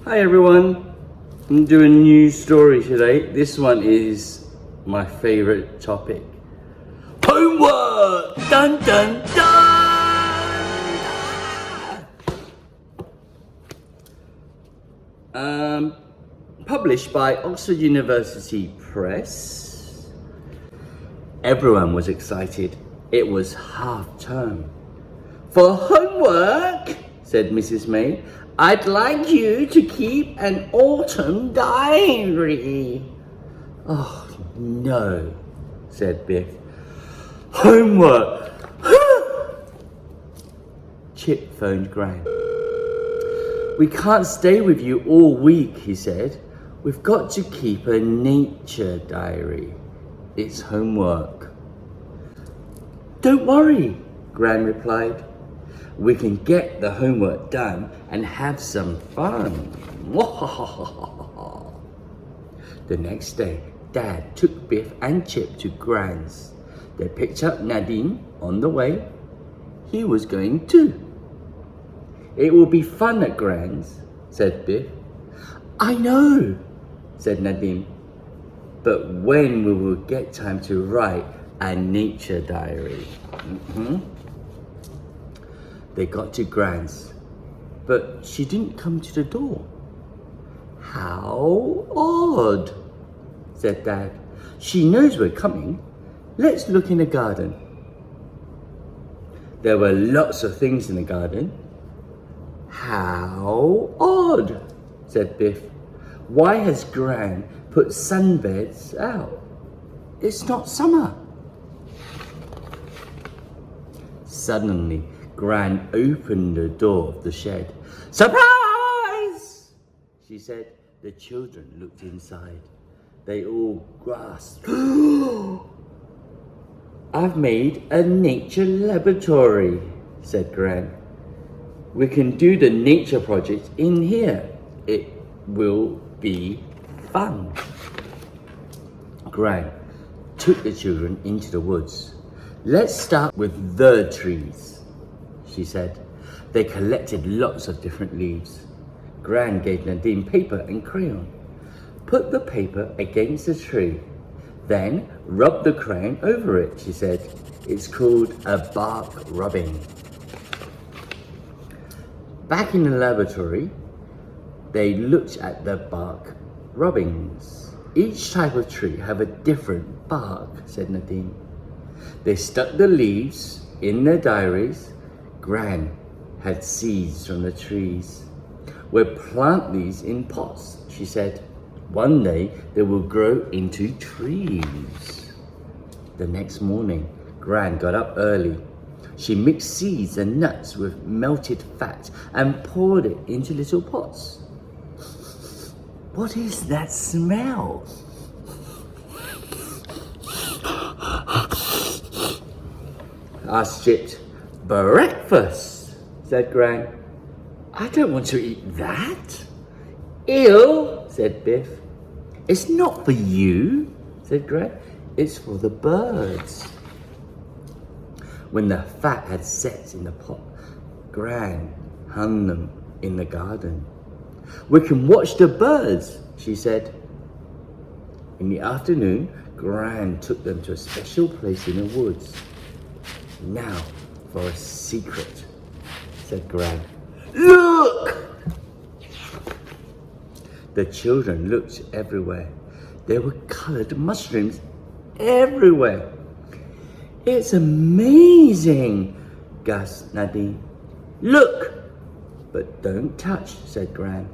Hi everyone, I'm doing a new story today. This one is my favorite topic. Homework! Dun dun dun! Published by Oxford University Press. Everyone was excited. It was half term. For homework, said Mrs. May, I'd like you to keep an autumn diary. Oh, no, said Biff. Homework. Chip phoned Gran. We can't stay with you all week, he said. We've got to keep a nature diary. It's homework. Don't worry, Gran replied. We can get the homework done and have some fun. The next day, Dad took Biff and Chip to Gran's. They picked up Nadine on the way. He was going too. It will be fun at Gran's, said Biff. I know, said Nadine. But when we will get time to write a nature diary? They got to Gran's, but she didn't come to the door. How odd, said Dad. She knows we're coming. Let's look in the garden. There were lots of things in the garden. How odd, said Biff. Why has Gran put sunbeds out? It's not summer. Suddenly, Gran opened the door of the shed. Surprise! She said. The children looked inside. They all gasped. I've made a nature laboratory, said Gran. We can do the nature project in here. It will be fun. Gran took the children into the woods. Let's start with the trees, she said. They collected lots of different leaves. Gran gave Nadine paper and crayon. Put the paper against the tree. Then rub the crayon over it, she said. It's called a bark rubbing. Back in the laboratory, they looked at the bark rubbings. Each type of tree have a different bark, said Nadine. They stuck the leaves in their diaries. Gran had seeds from the trees. We'll plant these in pots, she said. One day they will grow into trees. The next morning, Gran got up early. She mixed seeds and nuts with melted fat and poured it into little pots. What is that smell? Asked Chip. Breakfast, said Gran. I don't want to eat that. Ew, said Biff. It's not for you, said Gran. It's for the birds. When the fat had set in the pot, Gran hung them in the garden. We can watch the birds, she said. In the afternoon, Gran took them to a special place in the woods. Now for a secret, said Gran. Look! The children looked everywhere. There were coloured mushrooms everywhere. It's amazing, gasped Nadine. Look! But don't touch, said Gran.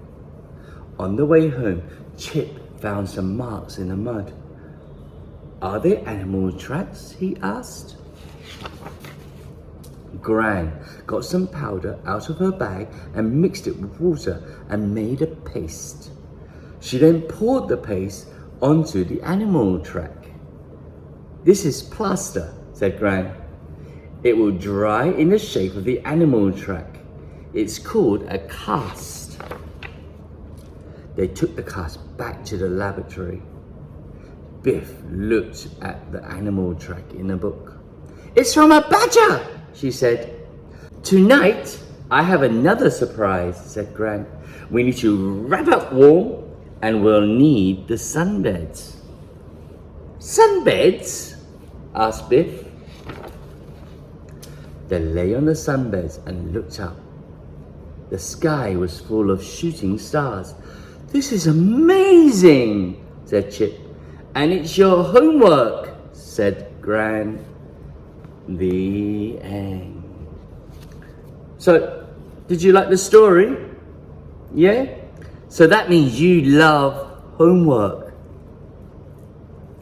On the way home, Chip found some marks in the mud. Are they animal tracks? He asked. Gran got some powder out of her bag and mixed it with water and made a paste. She then poured the paste onto the animal track. This is plaster, said Gran. It will dry in the shape of the animal track. It's called a cast. They took the cast back to the laboratory. Biff looked at the animal track in the book. It's from a badger, she said. Tonight, I have another surprise, said Gran. We need to wrap up warm and we'll need the sunbeds. Sunbeds? Asked Biff. They lay on the sunbeds and looked up. The sky was full of shooting stars. This is amazing, said Chip. And it's your homework, said Gran. The end. So, did you like the story? Yeah? So that means you love homework.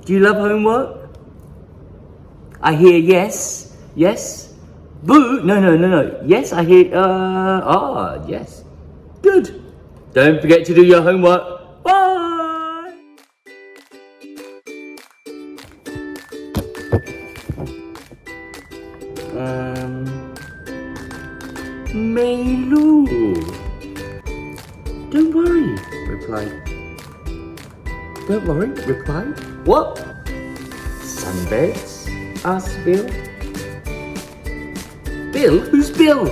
Do you love homework? I hear yes. Yes? Boo? No. Yes, I hear, yes. Good. Don't forget to do your homework. Bye! Meilu. Don't worry, replied. What? Sunbeds? Asked Bill. Bill? Who's Bill?